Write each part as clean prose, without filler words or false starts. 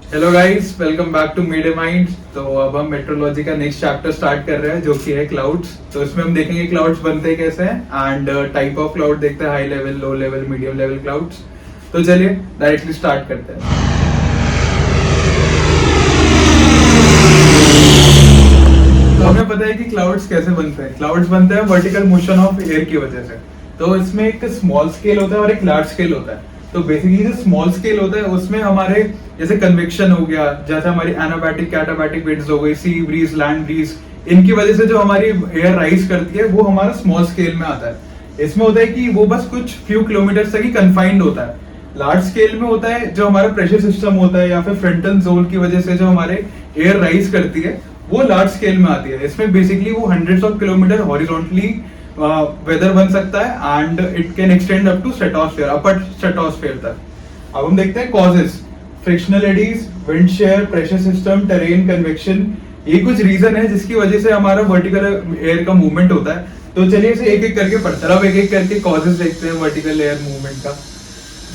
Hello guys, welcome back to Media Mind. तो अब हम मेट्रोलॉजी का नेक्स्ट चैप्टर स्टार्ट कर रहे हैं जो कि है क्लाउड्स। तो इसमें हम देखेंगे क्लाउड्स बनते कैसे हैं एंड टाइप ऑफ क्लाउड देखते हैं, high level, low level, medium level clouds. तो चलिए डायरेक्टली स्टार्ट करते हैं। तो हमें पता है कि क्लाउड्स कैसे बनते हैं। क्लाउड्स बनते हैं वर्टिकल मोशन ऑफ एयर की वजह से। तो इसमें एक स्मॉल स्केल होता है और एक लार्ज स्केल होता है। तो बेसिकली जो स्मॉल स्केल होता है उसमें हमारे जैसे कन्वेक्शन हो गया, जैसे हमारी एनाबैटिक कैटाबैटिक विंड्स हो गई, सी ब्रीज, लैंड ब्रीज, इनकी वजह से जो हमारी एयर राइज करती है वो हमारा स्मॉल स्केल में आता है। इसमें होता है कि वो बस कुछ फ्यू किलोमीटर तक ही कन्फाइंड होता है। लार्ज स्केल में होता है जो हमारा प्रेशर सिस्टम होता है या फिर फ्रंटल जोन की वजह से जो हमारे एयर राइज करती है वो लार्ज स्केल में आती है। इसमें बेसिकली वो hundreds of kilometer horizontally weather बन सकता है and it can extend up to stratosphere, upper stratosphere तक। अब हम देखते हैं causes. Frictional eddies, wind shear, pressure system, terrain, convection, ये कुछ रीजन है जिसकी वजह से हमारा वर्टिकल एयर का मूवमेंट होता है। तो चलिए इसे एक एक करके पढ़ते हैं। अब एक एक करके कॉजेस देखते हैं वर्टिकल एयर मूवमेंट का।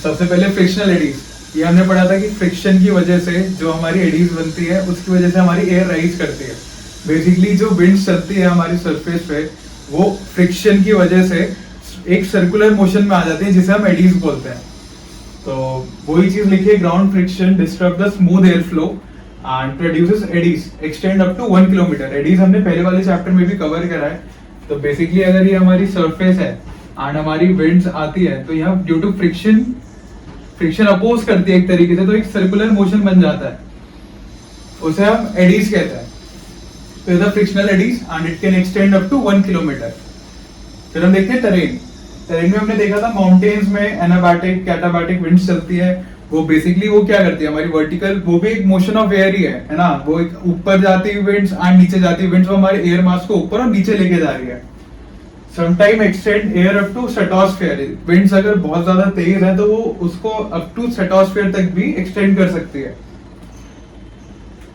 सबसे पहले फ्रिक्शनल एडीज। ये हमने पढ़ा था कि फ्रिक्शन की वजह से जो हमारी एडीज बनती है उसकी वजह से हमारी एयर राइज करती है। बेसिकली जो विंड चलती है हमारी सरफेस पे वो फ्रिक्शन की वजह से एक सर्कुलर मोशन में आ जाती है जिसे हम एडीज बोलते हैं। तो वही चीज लिखिए, ground friction disturb the smooth air flow and produces eddies extend up to 1 kilometer. Eddies हमने पहले वाले चैप्टर में भी कवर करा है। तो बेसिकली अगर ये हमारी सरफेस है एंड हमारी विंड्स आती है तो यहाँ ड्यू टू फ्रिक्शन अपोज करती है एक तरीके से, तो एक सर्कुलर मोशन बन जाता है, उसे हम एडीज कहते हैं। तो is frictional eddies and it can extend up to 1 kilometer. फिर हम देखते हैं टेरेन। टेरेन में हमने देखा था माउंटेन्स में एनाबैटिक कैटाबैटिक विंड्स चलती है। वो बेसिकली वो क्या करती है, हमारी वर्टिकल, वो भी एक मोशन ऑफ एयर ही है ना। वो एक ऊपर जाती हुई विंड्स एंड नीचे जाती हुई विंड्स, वो हमारे एयर मास को ऊपर और नीचे लेके जा रही है। Sometime extend air up to stratosphere. Winds अगर बहुत ज्यादा तेज है तो वो उसको अप टू स्ट्रेटोस्फेयर तक भी एक्सटेंड कर सकती है।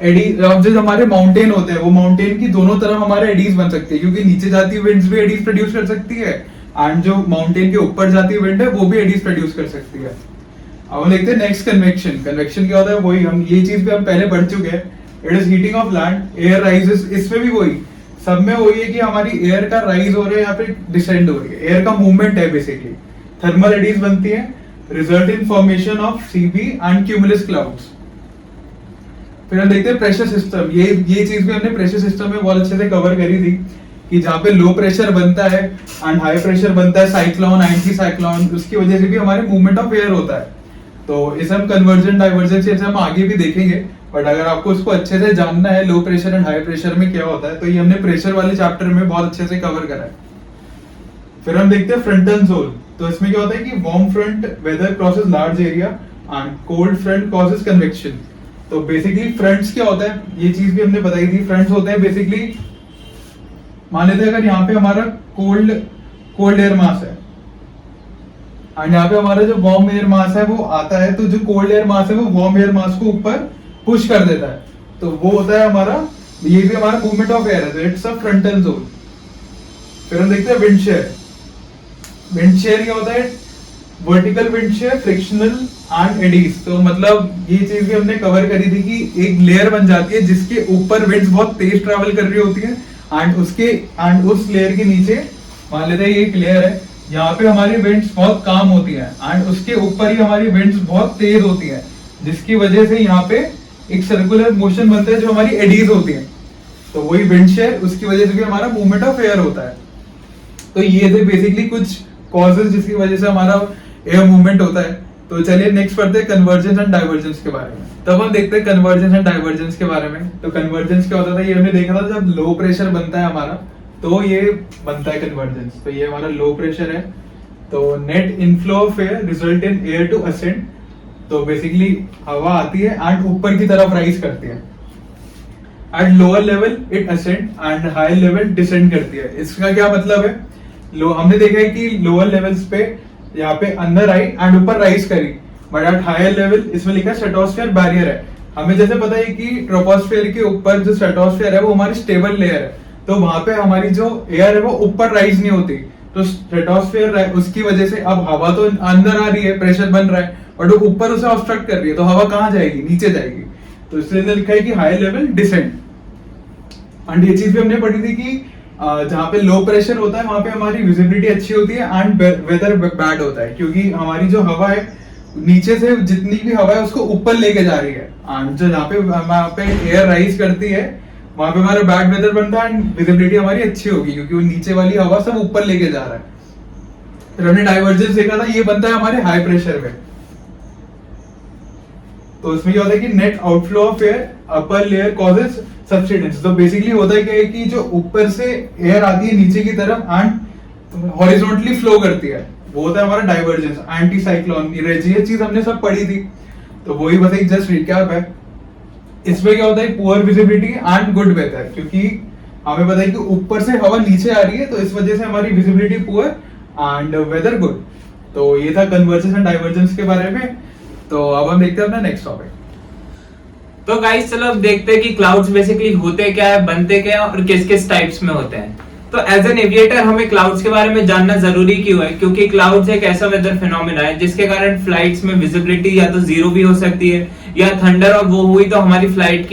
एडी, अब जो हमारे माउंटेन होते हैं वो माउंटेन की दोनों तरफ हमारे एडीज बन सकती है, क्योंकि नीचे जाती हुई विंड्स भी एडीज प्रोड्यूस कर सकती है एंड जो माउंटेन के ऊपर जाती हुई विंड है वो भी एडीज प्रोड्यूस कर सकती है। अब हम देखते हैं नेक्स्ट कन्वेक्शन। कन्वेक्शन क्या होता है, वही हम ये चीज भी हम पहले पढ़ चुके हैं। It is heating of land, air rises. इसमें भी वही, सब में वही है कि हमारी एयर का राइज हो रहा है या फिर डिसेंड हो रही है, एयर का मूवमेंट है बेसिकली। थर्मल एडीज बनती है, result in formation of CB and cumulus clouds. फिर हम देखते हैं प्रेशर सिस्टम। ये चीज भी हमने प्रेशर सिस्टम में बहुत अच्छे से कवर करी थी कि जहाँ पे लो प्रेशर बनता है एंड हाई प्रेशर बनता है, साइक्लोन, एंटी साइक्लोन, उसकी वजह से भी हमारे मूवमेंट ऑफ एयर होता है। तो इसे हम कन्वर्जन डाइवर्जेंस से हम आगे भी देखेंगे, बट अगर आपको उसको अच्छे से जानना है low pressure and high pressure में क्या होता है तो ये हमने प्रेशर वाले चैप्टर में बहुत अच्छे से कवर करा है। फिर हम देखते हैं फ्रंटल जोन। तो इसमें क्या होता है कि warm front weather crosses large area and cold front causes convection. तो बेसिकली फ्रंट्स क्या होता है, ये चीज भी हमने बताई थी। फ्रंट्स होते हैं बेसिकली, मान लेते हैं अगर यहाँ पे हमारा कोल्ड एयर मास है एंड यहाँ पे हमारा जो वार्म एयर मास है वो आता है, तो जो कोल्ड एयर मास है वो वार्म एयर मास को ऊपर पुश कर देता है। तो वो होता है हमारा, ये भी हमारा मूवमेंट ऑफ एयर है, तो इट्स अ फ्रंटल जोन। फिर हम देखते हैं विंड शेयर। विंड शेयर क्या होता है, vertical wind shear, frictional and eddies. तो मतलब ये चीज भी हमने कवर करी थी कि एक लेयर बन जाती है जिसके ऊपर विंड्स बहुत तेज ट्रैवल कर रही होती है एंड उस लेयर के नीचे मान लेते हैं ये एक लेयर है, यहाँ पे हमारी विंड्स बहुत काम होती है एंड उसके ऊपर ही हमारी विंड्स बहुत तेज होती है, जिसकी वजह से यहाँ पे एक सर्कुलर मोशन बनता है जो हमारी एडीज होती है। तो वही विंड शेयर, उसकी वजह से भी हमारा मूवमेंट ऑफ एयर होता है। तो ये थे बेसिकली कुछ कॉजेस जिसकी वजह से हमारा एयर मूवमेंट होता है। तो चलिए नेक्स्ट पढ़ते हैं कन्वर्जेंस एंड डाइवर्जेंस के बारे में। तब हम देखते हैं कन्वर्जेंस एंड डाइवर्जेंस के बारे में। तो कन्वर्जेंस क्या होता था, ये हमने देखा था जब लो प्रेशर बनता है हमारा तो ये बनता है कन्वर्जेंस। तो ये हमारा लो प्रेशर है, तो net inflow of air result in air to ascend. तो बेसिकली हवा आती है एंड ऊपर की तरफ राइज करती है। At lower level it ascend and high level descend करती है। इसका क्या मतलब है, हमने देखा है कि लोअर लेवल्स पे यहाँ पे अंदर आई एंड ऊपर राइज करी, बट एट हायर लेवल इसमें लिखा है स्ट्रेटोस्फेयर बैरियर है। हमें जैसे पता है कि ट्रोपोस्फेयर के ऊपर जो स्ट्रेटोस्फेयर है वो हमारी स्टेबल लेयर है, तो वहां पे हमारी जो एयर है वो ऊपर राइज नहीं होती। तो स्ट्रेटोस्फेयर उसकी वजह से अब हवा तो अंदर आ रही है, प्रेशर बन रहा है, बट वो ऊपर उसे ऑब्स्ट्रक्ट कर रही है, तो हवा कहाँ जाएगी, नीचे जाएगी। तो इसलिए इन्होंने लिखा है कि हाई लेवल डिसेंट। एंड ये चीज भी हमने पढ़ी थी कि जहाँ पे लो प्रेशर होता है वहां पे हमारी विजिबिलिटी अच्छी होती है एंड वेदर बैड होता है, क्योंकि हमारी जो हवा है नीचे से जितनी भी हवा है उसको ऊपर लेके जा रही है, एंड जो जहाँ पे वहां पे एयर राइज करती है वहां पे हमारा बैड वेदर बनता है एंड विजिबिलिटी हमारी अच्छी होगी, क्योंकि वो नीचे वाली हवा सब ऊपर लेके जा रहा है। फिर हमने डाइवर्जेंस देखा था, ये बनता है हमारे हाई प्रेशर में। तो इसमें क्या होता है कि net outflow of air upper layer causes subsidence. तो बेसिकली होता है क्या है कि जो ऊपर से एयर आती है नीचे की तरफ एंड हॉरिजॉन्टली फ्लो करती है, वो होता है हमारा डाइवर्जेंस। एंटी साइक्लोन ये चीज हमने सब पढ़ी थी, तो वही बस एक जस्ट रिकैप है। इसमें क्या होता है poor visibility and good weather, क्योंकि हमें पता है कि ऊपर से हवा नीचे आ रही है तो इस वजह से हमारी visibility poor and weather good. तो ये था कन्वर्जेंस एंड डाइवर्जेंस के बारे में। तो अब हम देखते हैं अपना नेक्स्ट टॉपिक। तो गाइस चलो अब देखते हैं कि क्लाउड्स बेसिकली होते क्या है, बनते क्या है और किस किस टाइप्स में होते हैं। तो एज एन एविएटर हमें क्लाउड्स के बारे में जानना जरूरी क्यों है, क्योंकि क्लाउड्स एक ऐसा वेदर फिनोमेना है जिसके कारण फ्लाइट्स में विजिबिलिटी या तो जीरो भी हो सकती है, या थंडर और वो हुई तो हमारी फ्लाइट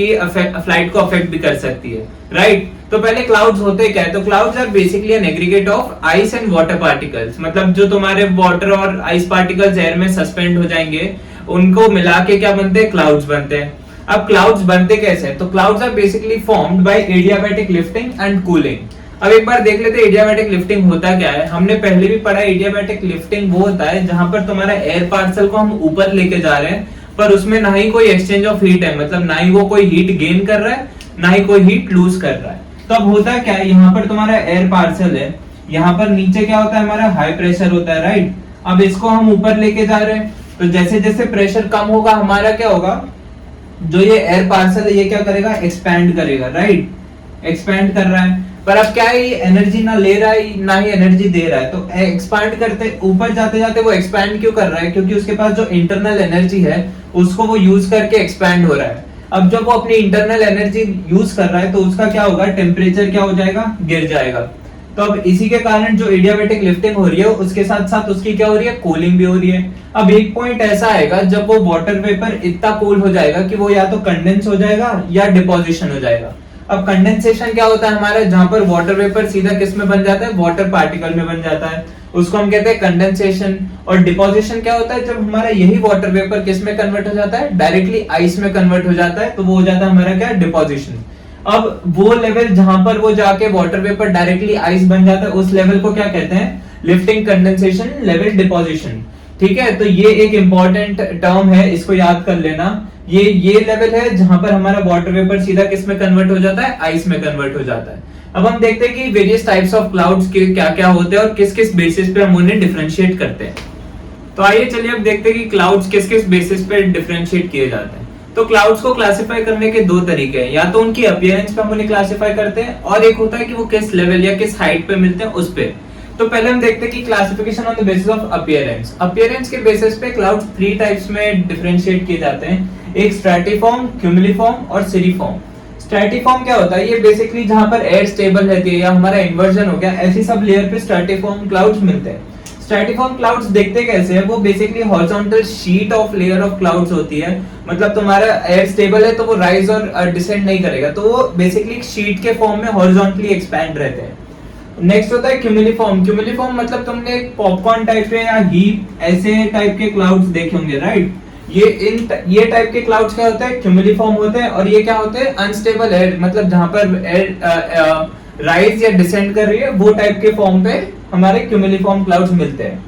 को अफेक्ट भी कर सकती है, राइट। तो पहले क्लाउड्स होते क्या है, तो clouds are basically an aggregate of ice and water particles, मतलब जो तुम्हारे वाटर और आइस पार्टिकल्स एयर में सस्पेंड हो जाएंगे उनको मिला के क्या बनते हैं, क्लाउड्स बनते हैं। अब क्लाउड्स बनते कैसे हैं, तो clouds are basically formed by adiabatic lifting and cooling. अब एक बार देख लेते हैं एडियाबैटिक लिफ्टिंग होता क्या है। हमने पहले भी पढ़ा एडियाबैटिक लिफ्टिंग वो होता है जहां पर तुम्हारा एयर पार्सल को हम ऊपर लेके जा रहे हैं पर उसमें ना ही कोई एक्सचेंज ऑफ हीट है, मतलब ना ही वो कोई हीट गेन कर रहा है ना ही कोई हीट लूज कर रहा है। तो अब होता क्या है, यहाँ पर तुम्हारा एयर पार्सल है, यहाँ पर नीचे क्या होता है हमारा हाई प्रेशर होता है, राइट। अब इसको हम ऊपर लेके जा रहे हैं तो जैसे जैसे प्रेशर कम होगा हमारा क्या होगा, जो ये एयर पार्सल है ये क्या करेगा, एक्सपैंड करेगा, राइट। एक्सपैंड कर रहा है पर अब क्या है, ये एनर्जी ना ले रहा है ना ही एनर्जी दे रहा है। तो एक्सपैंड करते ऊपर जाते जाते वो एक्सपैंड क्यों कर रहा है, क्योंकि उसके पास जो इंटरनल एनर्जी है उसको वो यूज करके एक्सपैंड हो रहा है। अब जब वो अपनी इंटरनल एनर्जी यूज कर रहा है तो उसका क्या होगा, टेम्परेचर क्या हो जाएगा, गिर जाएगा। तो अब इसी के कारण जो एडियाबैटिक लिफ्टिंग हो रही है उसके साथ साथ उसकी क्या हो रही है, कूलिंग भी हो रही है। अब एक पॉइंट ऐसा आएगा जब वो वाटर वेपर इतना कूल हो जाएगा कि वो या तो कंडेंस हो जाएगा या डिपोजिशन हो जाएगा। अब कंडेंसेशन क्या होता है हमारा, जहां पर वाटर वेपर सीधा किस में बन जाता है, वाटर पार्टिकल में बन जाता है, उसको हम कहते हैं कंडेंसेशन। और डिपोजिशन क्या होता है, जब हमारा यही वाटर वेपर किस में कन्वर्ट हो जाता है, डायरेक्टली आइस में कन्वर्ट हो जाता है, तो वो हो जाता है हमारा क्या, डिपोजिशन। अब वो लेवल जहां पर वो जाके वाटर वेपर डायरेक्टली आइस बन जाता है उस लेवल को क्या कहते हैं, लिफ्टिंग, कंडेंसेशन, लेवल, डिपोजिशन। ठीक है, तो ये एक इंपॉर्टेंट टर्म है, इसको याद कर लेना। ये लेवल है जहां पर हमारा वाटर वेपर सीधा किस में कन्वर्ट हो जाता है, आइस में कन्वर्ट हो जाता है। अब हम देखते हैं कि वेरियस टाइप्स ऑफ क्लाउड्स के क्या क्या होते हैं और किस किस बेसिस पे हम उन्हें डिफरेंशिएट करते हैं। तो आइए चलिए अब देखते हैं कि क्लाउड्स किस किस बेसिस पे डिफरेंशिएट किए जाते हैं। तो क्लाउड्स को क्लासिफाई करने के दो तरीके हैं, या तो उनकी अपीयरेंस पे हम उन्हें क्लासिफाई करते हैं और एक होता है कि वो किस लेवल या किस हाइट पे मिलते हैं उस पे। तो पहले हम देखते हैं कि classification on the basis of appearance. Appearance के बेसिस पे क्लाउड्स 3 टाइप्स में डिफरेंशिएट किए जाते हैं, एक स्ट्रैटिफॉर्म, क्यूमुलिफॉर्म और सिरिफॉर्म। स्ट्रैटिफॉर्म क्या होता है, ये बेसिकली जहां पर एयर स्टेबल रहती है या हमारा इन्वर्जन हो गया, ऐसी सब लेयर पे स्ट्रैटिफॉर्म क्लाउड्स मिलते हैं। स्ट्रैटिफॉर्म क्लाउड्स देखते कैसे हैं, वो basically horizontal sheet of layer of clouds होती है, मतलब तुम्हारा एयर स्टेबल है तो वो राइज और डिसेंड नहीं करेगा, तो वो बेसिकली शीट के फॉर्म में हॉरिजॉन्टली एक्सपैंड रहते हैं। नेक्स्ट होता है क्यूमुलिफॉर्म। क्यूमुलिफॉर्म मतलब तुमने पॉपकॉर्न टाइप के या हीप ऐसे टाइप के क्लाउड्स देखे होंगे, राइट। ये टाइप के क्लाउड्स क्या होते हैं, क्यूमुलिफॉर्म होते हैं। और ये क्या होते हैं, अनस्टेबल एयर, मतलब जहां पर एयर राइज या डिसेंड कर रही है वो टाइप के फॉर्म पे हमारे क्यूमुलिफॉर्म क्लाउड्स मिलते हैं।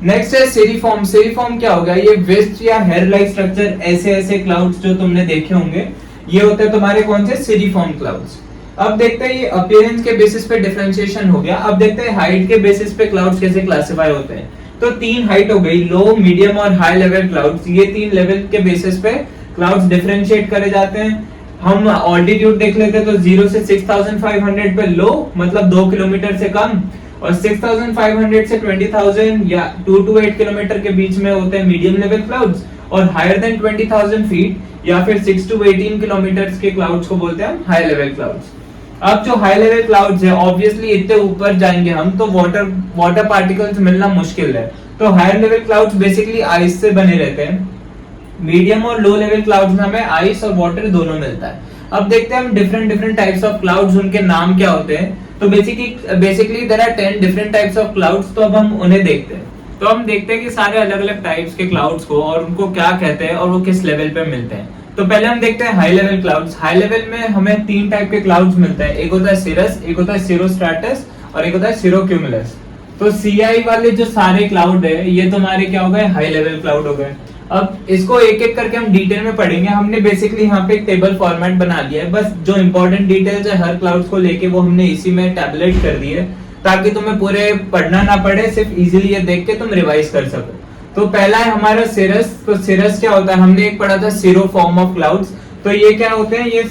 नेक्स्ट है सिरिफॉर्म। सिरिफॉर्म क्या होगा, ये वेस्ट या हेयर लाइक स्ट्रक्चर ऐसे क्लाउड्स जो तुमने देखे होंगे, ये होते हैं तुम्हारे कौन से, सिरिफॉर्म क्लाउड्स। अब देखते हैं ये अपीयरेंस के बेसिस पे डिफरेंशिएशन हो गया। अब देखते हैं हाइट के बेसिस पे क्लाउड्स कैसे क्लासिफाई होते हैं। तो 3 हाइट हो गई, लो, मीडियम और हाई लेवल क्लाउड्स। ये 3 लेवल के बेसिस पे क्लाउड्स डिफरेंशिएट करे जाते हैं। हम ऑल्टीट्यूड देख लेते हैं तो 0 से 6500 पे लो, मतलब 2 किलोमीटर से कम, और 6500 से 20000 या 2 to 8 किलोमीटर के बीच में होते हैं मीडियम लेवल क्लाउड्स, और हायर देन 20000 फीट या फिर 6 to 18 किलोमीटर के क्लाउड्स को बोलते हैं हाई लेवल क्लाउड्स। अब जो हाई लेवल क्लाउड्स है, ऑब्वियसली इतने ऊपर जाएंगे हम तो वाटर पार्टिकल्स मिलना मुश्किल है, तो higher level clouds basically ice से बने रहते हैं। मीडियम और लो लेवल क्लाउड्स में हमें आइस और वाटर दोनों मिलता है। अब देखते हैं हम डिफरेंट टाइप्स ऑफ क्लाउड्स, उनके नाम क्या होते हैं। तो basically there are 10 different types of clouds. तो अब हम उन्हें देखते हैं। तो हम देखते हैं कि सारे अलग अलग टाइप्स के क्लाउड्स को और उनको क्या कहते हैं और वो किस लेवल पे मिलते हैं। तो पहले हम देखते हैं high level clouds. High level में हमें 3 टाइप के क्लाउड्स मिलते हैं, एक होता है सिरस, एक होता है सिरोस्ट्रेटस और एक होता है सिरोक्यूमुलस। तो सीआई वाले जो सारे क्लाउड है ये तुम्हारे क्या हो गए, हाई लेवल क्लाउड हो गए। अब इसको एक एक करके हम डिटेल में पढ़ेंगे। हमने बेसिकली यहाँ पे एक टेबल फॉर्मेट बना लिया है, बस जो इंपॉर्टेंट डिटेल्स है हर क्लाउड को लेके वो हमने इसी में टैबलेट कर दिए ताकि तुम्हें पूरे पढ़ना ना पड़े, सिर्फ इजीली ये देख के तुम रिवाइज कर सको। तो पहला है हमारा सिरस। तो सिरस क्या होता है, हमने एक पढ़ा था सिरो फॉर्म ऑफ क्लाउड्स। तो ये क्या होते हैं, ये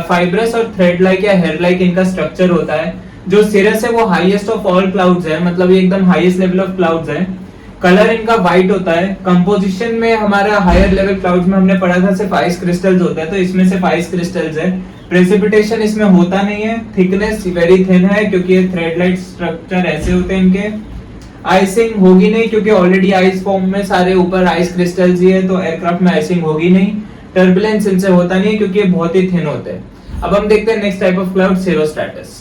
फाइब्रस और थ्रेड लाइक या हेयर लाइक इनका स्ट्रक्चर होता है। जो सिरस है वो हाईएस्ट ऑफ ऑल क्लाउड्स है, मतलब ये एकदम हाईएस्ट लेवल ऑफ क्लाउड्स है। कलर इनका व्हाइट होता है। कंपोजिशन में हमारा हायर लेवल क्लाउड्स में हमने पढ़ा था सिर्फ आइस क्रिस्टल्स होता है, तो इसमें सिर्फ आइस क्रिस्टल्स है। प्रेसिपिटेशन इसमें होता नहीं है। थिकनेस वेरी थिन है क्योंकि ये थ्रेड लाइक स्ट्रक्चर ऐसे होते हैं इनके। आइसिंग होगी नहीं क्योंकि ऑलरेडी आइस फॉर्म में सारे ऊपर आइस क्रिस्टल्स ही है, तो एयरक्राफ्ट में आइसिंग होगी नहीं। टर्बुलेंस इनसे होता नहीं है क्योंकि ये बहुत ही थिन होते हैं। अब हम देखते हैं नेक्स्ट टाइप ऑफ क्लाउड, सिरोस्ट्रेटस।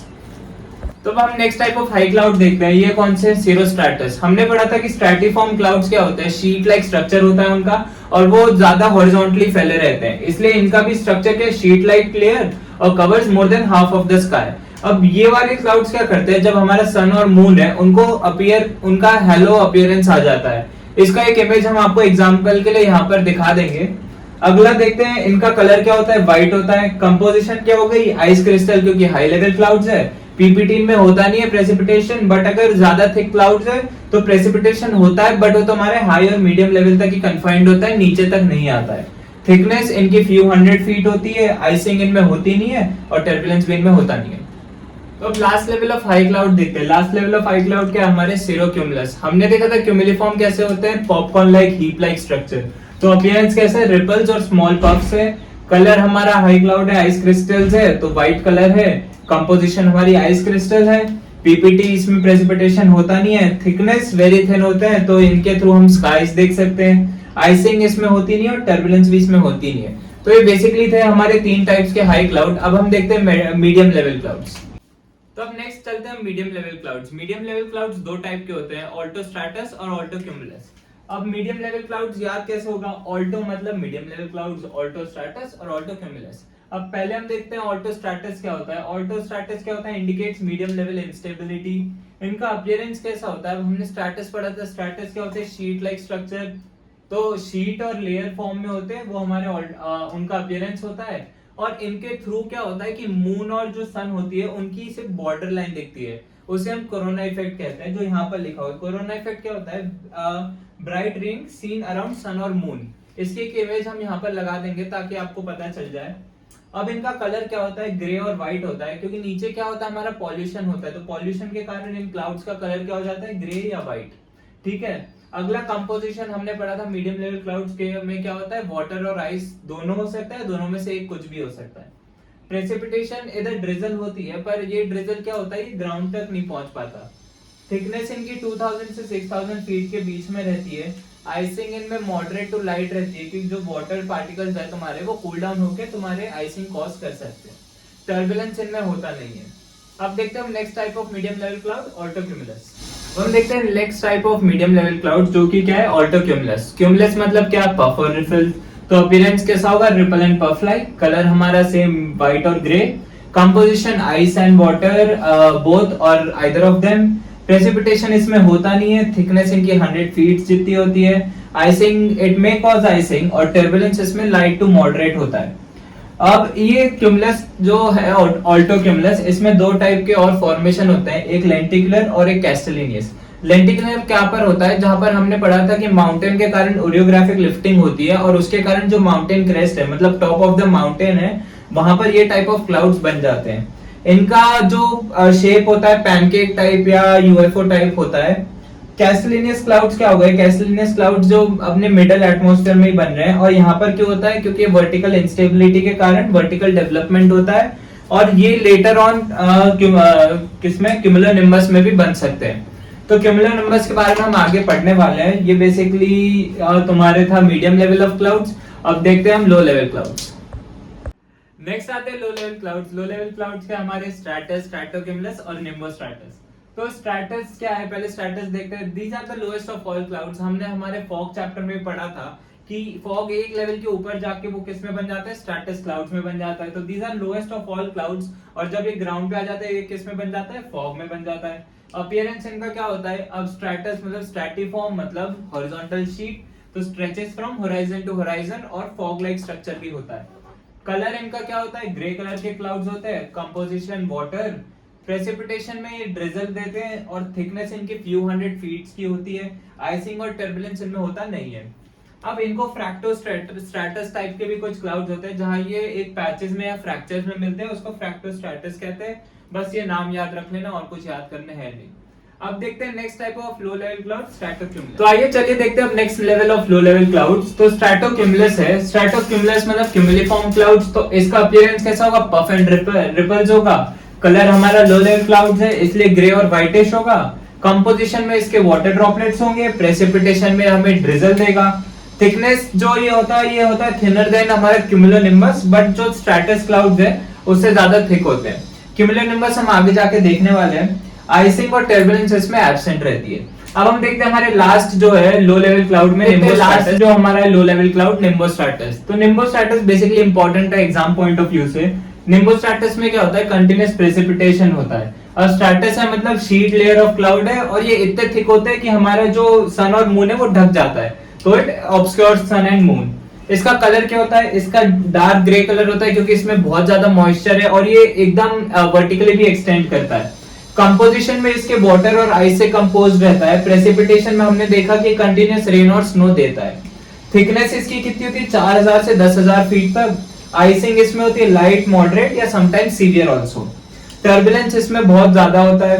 तो अब हम next type of high cloud देखते हैं। ये कौन से, सिरोस्ट्रेटस। हमने पढ़ा था कि स्ट्रैटिफॉर्म क्लाउड्स क्या होते हैं, शीट लाइक स्ट्रक्चर होता है उनका और वो ज्यादा हॉरिजॉन्टली फैले रहते हैं, इसलिए इनका भी स्ट्रक्चर क्या, शीट लाइक लेयर और covers more than half of the sky. अब ये वाले क्लाउड्स क्या करते हैं, जब हमारा सन और मून है उनको उनका हेलो अपीयरेंस आ जाता है। इसका एक इमेज हम आपको एग्जांपल के लिए यहाँ पर दिखा देंगे। अगला देखते हैं, इनका कलर क्या होता है, व्हाइट होता है। कंपोजिशन क्या हो गई, आइस क्रिस्टल, क्योंकि हाई लेवल क्लाउड्स है। पीपीटी में होता नहीं है प्रेसिपिटेशन, बट अगर ज्यादा थिक क्लाउड्स है तो प्रेसिपिटेशन होता है, बट वो तो हमारे हाई और मीडियम लेवल तक ही कन्फाइंड होता है, नीचे तक नहीं आता है। थिकनेस इनकी फ्यू 100 फीट होती है। आइसिंग इनमें होती नहीं है और टर्बुलेंस भी इनमें होता नहीं है। तो अब last level of high cloud देखते हैं। Last level of high cloud क्या, हमारे सिरोक्यूमुलस। हमने देखा था क्यूमुलिफॉर्म कैसे होते हैं, popcorn like, heap like structure. तो अपीयरेंस कैसे, रिपल्स और स्मॉल पफ्स है। कलर हमारा हाई क्लाउड है, आइस क्रिस्टल्स है तो व्हाइट कलर है। कंपोजिशन हमारी आइस क्रिस्टल है। पीपीटी इसमें प्रेसिपिटेशन होता नहीं है। थिकनेस वेरी थिन होते हैं तो इनके थ्रू हम स्काईज देख सकते हैं। आइसिंग इसमें होती नहीं है और टर्बुलेंस भी इसमें होती नहीं है। तो ये बेसिकली थे हमारे 3 टाइप्स के हाई क्लाउड। अब हम देखते हैं मीडियम लेवल क्लाउड्स। तो अब नेक्स्ट चलते हैं medium level clouds. Medium level clouds 2 type के होते हैं, ऑल्टो स्ट्रैटस और ऑल्टो क्यूमुलस। अब मीडियम लेवल क्लाउड्स याद कैसे होगा, ऑल्टो मतलब medium level clouds, Alto stratus और ऑल्टो क्यूमुलस। अब पहले हम देखते हैं ऑल्टो स्ट्रैटस क्या होता है। ऑल्टो स्ट्रैटस क्या होता है, इंडिकेट्स मीडियम लेवल इंस्टेबिलिटी। इनका अपीयरेंस कैसा होता है, हमने स्ट्रैटस पढ़ा था। स्ट्रैटस क्या होता है, शीट लाइक स्ट्रक्चर, तो शीट और लेयर फॉर्म में होते हैं, वो हमारे उनका अपीयरेंस होता है। और इनके थ्रू क्या होता है कि मून और जो सन होती है उनकी सिर्फ बॉर्डर लाइन दिखती है, उसे हम कोरोना इफेक्ट कहते हैं, जो यहाँ पर लिखा हुआ है। कोरोना इफेक्ट क्या होता है, bright ring seen around sun और मून। इसकी एक इमेज हम यहाँ पर लगा देंगे ताकि आपको पता चल जाए। अब इनका कलर क्या होता है, ग्रे और व्हाइट होता है, क्योंकि नीचे क्या होता है, हमारा पॉल्यूशन होता है, तो पॉल्यूशन के कारण इन क्लाउड्स का कलर क्या हो जाता है, ग्रे या व्हाइट। ठीक है। अगला कंपोजिशन हमने पढ़ा था मीडियम लेवल क्लाउड्स के में क्या होता है, वाटर और आइस दोनों हो सकता है, दोनों में से एक कुछ भी हो सकता है। प्रेसिपिटेशन इधर ड्रिजल होती है, पर ये ड्रिजल क्या होता है, ये ग्राउंड तक नहीं पहुंच पाता। थिकनेस इनकी 2000 से 6000 फीट के बीच में रहती है। आइसिंग इनमें मॉडरेट टू लाइट रहती है, क्योंकि जो वाटर पार्टिकल्स है तुम्हारे वो कूल डाउन होकर तुम्हारे आइसिंग कॉज कर सकते हैं। टर्बुलेंस इनमें होता नहीं है। अब देखते हैं हम next type of medium level cloud, Alto cumulus. हम देखते हैं next type of medium level cloud, जो कि क्या है, ऑल्टो क्यूमुलस। क्यूमुलस मतलब क्या, पफ और रिफिल। तो अपीयरेंस कैसा होगा, ripple and puff like. Colour हमारा सेम व्हाइट और grey. Composition ice and water both और आइदर ऑफ देम। प्रेसिपिटेशन इसमें होता नहीं है। थिकनेस इनकी 100 फीट जितनी होती है। Icing it may cause icing और टर्बुलेंस इसमें लाइट टू मॉडरेट होता है। अब ये क्यूमुलस जो है ऑल्टो क्यूमुलस, इसमें 2 टाइप के और फॉर्मेशन होते हैं, एक लेंटिकुलर और एक कैस्टेलिनियस। लेंटिकुलर क्या पर होता है, जहां पर हमने पढ़ा था कि माउंटेन के कारण ओरियोग्राफिक लिफ्टिंग होती है और उसके कारण जो माउंटेन क्रेस्ट है, मतलब टॉप ऑफ द माउंटेन है, वहां पर ये टाइप ऑफ क्लाउड्स बन जाते हैं। इनका जो शेप होता है पैनकेक टाइप या यूएफओ टाइप होता है। कैस्टेलिनियस क्लाउड्स क्या हो गए, कैस्टेलिनियस क्लाउड्स जो अपने मिडल एटमॉस्फेयर में ही बन रहे हैं, और यहाँ पर क्यों होता है, क्योंकि वर्टिकल इंस्टेबिलिटी के कारण वर्टिकल डेवलपमेंट होता है, और ये लेटर ऑन किसमें, क्यूमुलोनिम्बस में भी बन सकते हैं। तो क्यूमुलो निम्बस के बारे में हम आगे पढ़ने वाले हैं। ये बेसिकली तुम्हारे था मीडियम लेवल ऑफ क्लाउड्स। अब देखते हैं हम लो लेवल क्लाउड्स। नेक्स्ट आते हैं लो लेवल क्लाउड्स। लो लेवल क्लाउड्स के हमारे स्ट्रैटस, स्ट्रैटोक्यूमुलस और निम्बोस्ट्रैटस। तो स्ट्रैटस क्या है, पहले स्ट्रैटस देखते हैं। These are the lowest of all clouds. हमने हमारे फॉग चैप्टर में पढ़ा था कि फॉग एक लेवल के ऊपर जाके वो किस में बन जाता है, स्ट्रैटस क्लाउड्स में बन जाता है। तो these are lowest of all clouds, और जब ये ग्राउंड पे आ जाता है ये किस में बन जाता है, फॉग में बन जाता है। अपीयरेंस इनका क्या होता है, अब स्ट्रैटस मतलब स्ट्रैटिफॉर्म मतलब हॉरिजॉन्टल शीट, तो stretches from horizon to horizon, और फॉग लाइक स्ट्रक्चर भी होता है। कलर इनका क्या होता है, ग्रे कलर के क्लाउड्स होते हैं। कंपोजिशन वाटर, प्रेसिपिटेशन में ये ड्रिजल देते हैं, और थिकनेस इनकी फ्यू हंड्रेड फीट्स की होती है। आइसिंग और टर्बुलेंस इनमें होता नहीं है। अब इनको फ्रैक्टोस्ट्रैटस टाइप के भी कुछ क्लाउड्स होते हैं जहां ये एक पैचेस में या फ्रैक्चर्स में मिलते हैं, उसको फ्रैक्टोस्ट्रैटस कहते हैं। बस ये नाम याद रख लेना, और कुछ याद करने है नहीं। अब देखते हैं next type of low level cloud, stratocumulus. तो आइए चलिए देखते हैं अब next level of low level clouds. तो स्ट्रैटोक्यूमुलस है। स्ट्रैटोक्यूमुलस मतलब क्यूमुलिफॉर्म क्लाउड्स। तो इसका अपीयरेंस कैसा होगा, पफ एंड रिपल्स होगा। कलर हमारा लो लेवल क्लाउड्स है इसलिए ग्रे और व्हाइटिश होगा। कंपोजिशन में इसके वाटर ड्रॉपलेट्स होंगे। प्रेसिपिटेशन में हमें ड्रिजल देगा। थिकनेस जो ये होता है थिनर देन हमारा क्यूमुलोनिम्बस, बट जो स्ट्रैटस क्लाउड्स है उससे ज्यादा थिक होते हैं। क्यूमुलोनिम्बस हम आगे जाके देखने वाले हैं। आइसिंग और टर्बुलेंस इसमें एब्सेंट रहती है। अब हम देखते हैं हमारे लास्ट जो है लो लेवल क्लाउड में निम्बोस्ट्रैटस, जो हमारा लो लेवल क्लाउड निम्बोस्ट्रैटस। तो निम्बोस्ट्रैटस बेसिकली इंपॉर्टेंट है एग्जाम पॉइंट ऑफ व्यू से। निम्बोस्ट्रैटस में क्या होता है, कंटीन्यूअस प्रेसिपिटेशन होता है। और स्ट्रैटस है मतलब शीट लेयर ऑफ क्लाउड है, और ये इतने थिक होते हैं कि हमारा जो सन और मून है वो ढक जाता है, तो इट ऑब्सक्योर्स सन एंड मून। इसका कलर क्या होता है, इसका डार्क ग्रे कलर होता है क्योंकि इसमें बहुत ज्यादा मॉइस्चर है, और ये एकदम वर्टिकली भी एक्सटेंड करता है। कंपोजिशन में इसके वाटर और आइस से कंपोज रहता है। प्रेसिपिटेशन में हमने देखा कि कंटीन्यूअस रेन और स्नो देता है। थिकनेस इसकी कितनी होती है, 4000 से 10000 फीट तक। आइसिंग इसमें होती है लाइट, मॉडरेट या समटाइम्स सीवियर आल्सो। टर्बुलेंस इसमें बहुत ज्यादा होता है।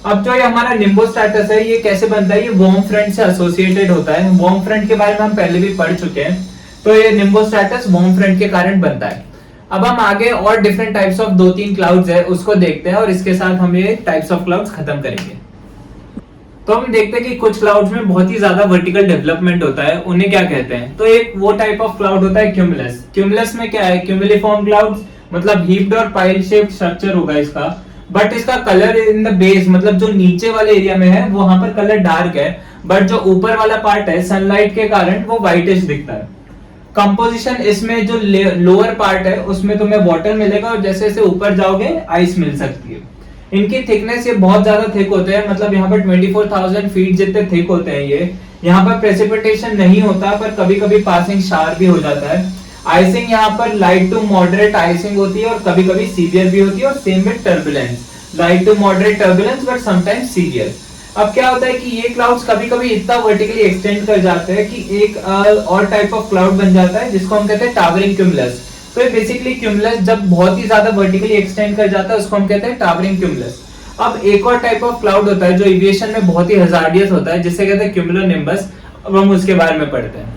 अब जो ये हमारा निम्बोस्ट्रैटस है ये कैसे बनता है, ये वार्म फ्रंट से एसोसिएटेड होता है। वार्म फ्रंट के बारे में हम पहले भी पढ़ चुके हैं। तो ये निम्बोस्ट्रैटस वार्म फ्रंट के कारण बनता है। अब हम आगे और डिफरेंट टाइप्स ऑफ 2-3 क्लाउड्स है उसको देखते हैं, और इसके साथ हम ये टाइप्स ऑफ क्लाउड्स खत्म करेंगे। तो हम देखते हैं कि कुछ क्लाउड्स में बहुत ही ज्यादा वर्टिकल डेवलपमेंट होता है, उन्हें क्या कहते हैं। तो एक वो टाइप ऑफ क्लाउड होता है क्यूमुलस। क्यूमुलस में क्या है, क्यूमुलिफॉर्म क्लाउड्स मतलब हीप्ड और पाइल शेप्ड स्ट्रक्चर होगा इसका, बट इसका कलर इन द बेस मतलब जो नीचे वाले एरिया में है वहां पर कलर डार्क है, बट जो ऊपर वाला पार्ट है सनलाइट के कारण वो व्हाइटिश दिखता है। कंपोजिशन इसमें जो लोअर पार्ट है उसमें तुम्हें वाटर मिलेगा, और जैसे जैसे ऊपर जाओगे आइस मिल सकती है। इनकी थिकनेस ये बहुत ज्यादा थिक होते हैं, मतलब यहाँ पर 24,000 फीट जितने थिक होते हैं ये। यहाँ पर प्रेसिपिटेशन नहीं होता, पर कभी कभी पासिंग शार भी हो जाता है। आइसिंग यहाँ पर लाइट टू मॉडरेट आइसिंग होती है, और कभी कभी सीवियर भी होती है। और same with turbulence, light to moderate turbulence but sometimes severe. अब क्या होता है कि ये क्लाउड्स कभी कभी इतना वर्टिकली एक्सटेंड कर जाते हैं कि एक और टाइप ऑफ क्लाउड बन जाता है जिसको हम कहते हैं टावरिंग क्यूमुलस। तो ये बेसिकली क्यूमुलस जब बहुत ही ज्यादा वर्टिकली एक्सटेंड कर जाता है उसको हम कहते हैं टावरिंग क्यूमुलस। अब एक और टाइप ऑफ क्लाउड होता है जो एविएशन में बहुत ही हजार्डियस होता है, जिसे कहते हैं क्यूमुलोनिम्बस। अब हम उसके बारे में पढ़ते हैं।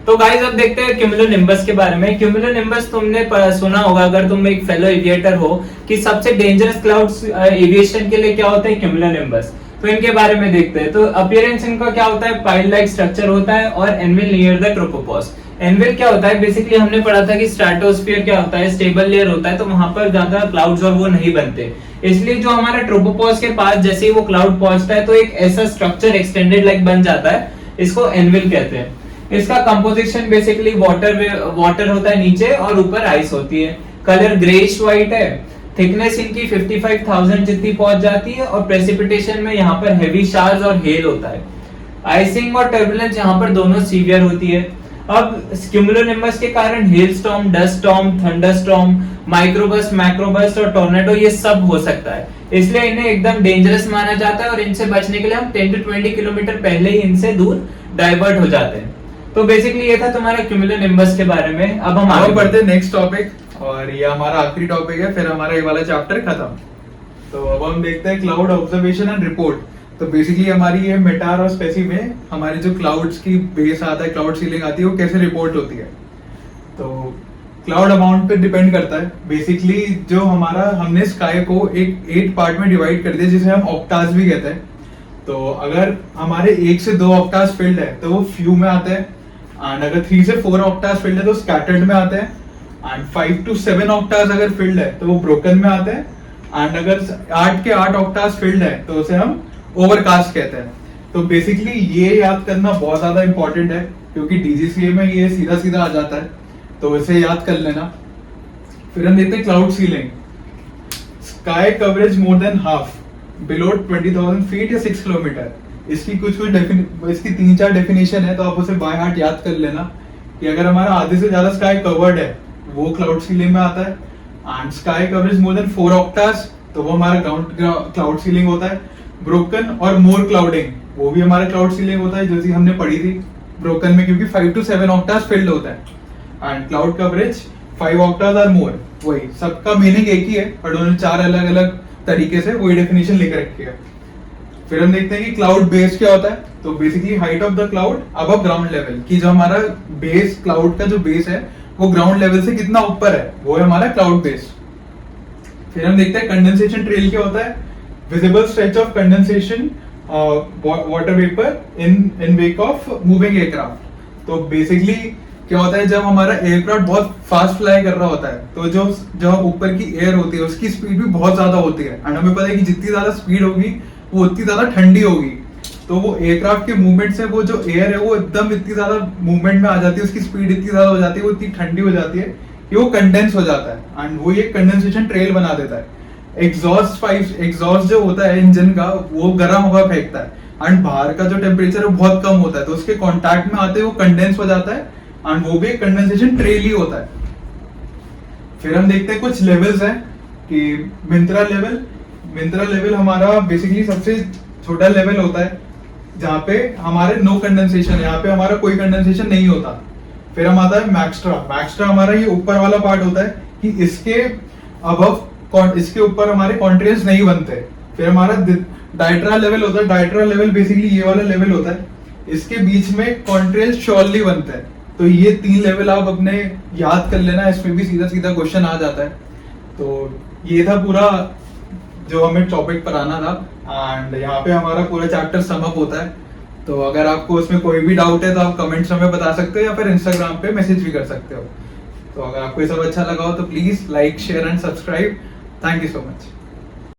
तो गाइस अब देखते हैं क्यूमुलोनिम्बस के बारे में। क्यूमुलोनिम्बस तुमने सुना होगा अगर तुम एक फेलो एविएटर हो, कि सबसे डेंजरस क्लाउड्स एविएशन के लिए क्या होते हैं, क्यूमुलोनिम्बस। तो इनके बारे में देखते हैं। तो अपीयरेंस इनका क्या होता है, पाइल लाइक स्ट्रक्चर होता है, और anvil near the tropopause. Anvil क्या होता है, बेसिकली हमने पढ़ा था कि स्ट्रेटोस्फीयर क्या होता है, स्टेबल लेयर होता है, तो वहां पर ज्यादा क्लाउड्स और वो नहीं बनते। इसलिए जो हमारा ट्रोपोपॉज के पास जैसे ही वो क्लाउड पहुंचता है तो एक ऐसा स्ट्रक्चर एक्सटेंडेड लाइक बन जाता है, इसको एनविल कहते हैं। इसका कंपोजिशन बेसिकली वाटर होता है नीचे, और ऊपर आइस होती है। कलर ग्रेइश व्हाइट है। थिकनेस इनकी 55,000 जितनी पहुंच जाती है, और प्रेसिपिटेशन में यहाँ पर हेवी शार्स और हेल होता है। आइसिंग और टर्बुलेंस यहाँ पर दोनों सीवियर होती है। अब क्यूमुलोनिम्बस के कारण hail storm, dust storm, thunder storm, microburst, macroburst और टोर्नेडो ये सब हो सकता है। इसलिए इन्हें एकदम डेंजरस माना जाता है, और इनसे बचने के लिए हम 10 to 20 किलोमीटर पहले ही इनसे दूर डाइवर्ट हो जाते हैं। तो बेसिकली ये था तुम्हारा क्यूमुलोनिम्बस के बारे में। अब हम आगे बढ़ते हैं नेक्स्ट टॉपिक, और ये हमारा आखिरी टॉपिक है, फिर हमारा ये वाला चैप्टर खत्म। तो अब हम देखते हैं क्लाउड ऑब्जर्वेशन एंड रिपोर्ट। तो बेसिकली हमारी ये मेटार और स्पेसी में हमारे जो क्लाउड्स की बेस आता है, क्लाउड सीलिंग आती है, वो कैसे रिपोर्ट होती है। तो क्लाउड अमाउंट पे डिपेंड करता है। बेसिकली जो हमारा हमने स्काई को एक 8 पार्ट में डिवाइड कर दिया, जिसे हम ऑक्टाज भी कहते हैं। तो अगर हमारे 1 से 2 ऑक्टास फिल्ड है तो वो फ्यू में आते हैं, एंड अगर 3 से 4 ऑक्टास फिल्ड है तो स्कैटर्ड में आते हैं, एंड 5 to 7 ऑक्टास अगर फिल्ड है तो वो ब्रोकन में आते हैं, एंड अगर 8 के 8 ऑक्टास फिल्ड है तो उसे हम ओवरकास्ट कहते हैं। तो बेसिकली ये याद करना बहुत ज्यादा इंपॉर्टेंट है क्योंकि डीजीसीए में ये सीधा सीधा आ जाता है, तो इसे याद कर लेना। फिर हम देखते हैं cloud ceiling. Sky coverage more than half below 20,000 feet या 6 किलोमीटर। इसकी कुछ इसकी 3-4 डेफिनेशन है, तो आप उसे बाय हार्ट याद कर लेना कि अगर हमारा आधे से ज्यादा स्काई कवर्ड है वो क्लाउड सीलिंग में आता है, and sky coverage more than 4 ऑक्टास तो वो हमारा क्लाउड सीलिंग होता है। ब्रोकन और मोर क्लाउडिंग वो भी हमारा क्लाउड सीलिंग होता है, जैसे हमने पढ़ी थी ब्रोकन में, क्योंकि 5 to 7 ऑक्टास फिल्ड होता है। एंड क्लाउड कवरेज 5 ऑक्टास और मोर, वही सबका मीनिंग एक ही है पर उन्होंने 4 अलग अलग तरीके से वही डेफिनेशन लेकर रखी है। फिर हम देखते हैं कि क्लाउड बेस क्या होता है। तो basically height of the cloud above ground level, की जो हमारा बेस क्लाउड का जो बेस है वो ग्राउंड लेवल से कितना ऊपर है, वो है हमारा क्लाउड बेस। फिर हम देखते हैं कंडेंसेशन ट्रेल क्या होता है। Visible stretch of condensation water vapour in wake of moving aircraft. तो बेसिकली क्या होता है, जब हमारा एयरक्राफ्ट बहुत फास्ट फ्लाई कर रहा होता है तो जो ऊपर की एयर होती है उसकी स्पीड भी बहुत ज्यादा होती है, एंड हमें पता है कि जितनी ज्यादा स्पीड होगी वो उतनी ज्यादा ठंडी होगी। तो वो एयरक्राफ्ट के मूवमेंट से वो जो एयर है वो एकदम इतनी ज्यादा मूवमेंट में आ जाती है, उसकी स्पीड इतनी ज्यादा हो जाती है, वो इतनी ठंडी हो जाती है कि वो कंडेंस हो जाता है, एंड वो ये कंडेंसेशन ट्रेल बना देता है। एग्जॉस्ट जो होता है इंजन का वो गर्म हवा फेंकता है, एंड बाहर का जो टेम्परेचर है वो बहुत कम होता है, तो उसके कांटेक्ट में आते ही वो कंडेंस हो जाता है, एंड वो भी एक कंडेंसेशन ट्रेल ही होता है। फिर हम देखते हैं कुछ लेवल्स हैं कि मिंत्रा लेवल हमारा बेसिकली सबसे छोटा लेवल होता है जहाँ पे हमारे नो कंडेंसेशन है, यहाँ पे हमारा कोई कंडेंसेशन नहीं होता। फिर हम आता है मैक्स्ट्रा हमारा ये ऊपर वाला पार्ट होता है कि इसके ऊपर हमारे कॉन्ट्रेल्स नहीं बनते। फिर हमारा डायट्रा लेवल होता है। डायट्रा लेवल बेसिकली ये वाला लेवल होता है, इसके बीच में कॉन्ट्रेल्स श्योरली बनते हैं। तो ये 3 लेवल आप अपने याद कर लेना, इसमें भी सीधा सीधा क्वेश्चन आ जाता है। तो ये था पूरा जो हमें टॉपिक पढ़ाना था, एंड यहाँ पे हमारा पूरा चैप्टर सम अप होता है। तो अगर आपको उसमें कोई भी डाउट है तो आप कमेंट्स में बता सकते हो या फिर इंस्टाग्राम पे मैसेज भी कर सकते हो। तो अगर आपको ये सब अच्छा लगा हो तो please like share and subscribe. Thank you so much.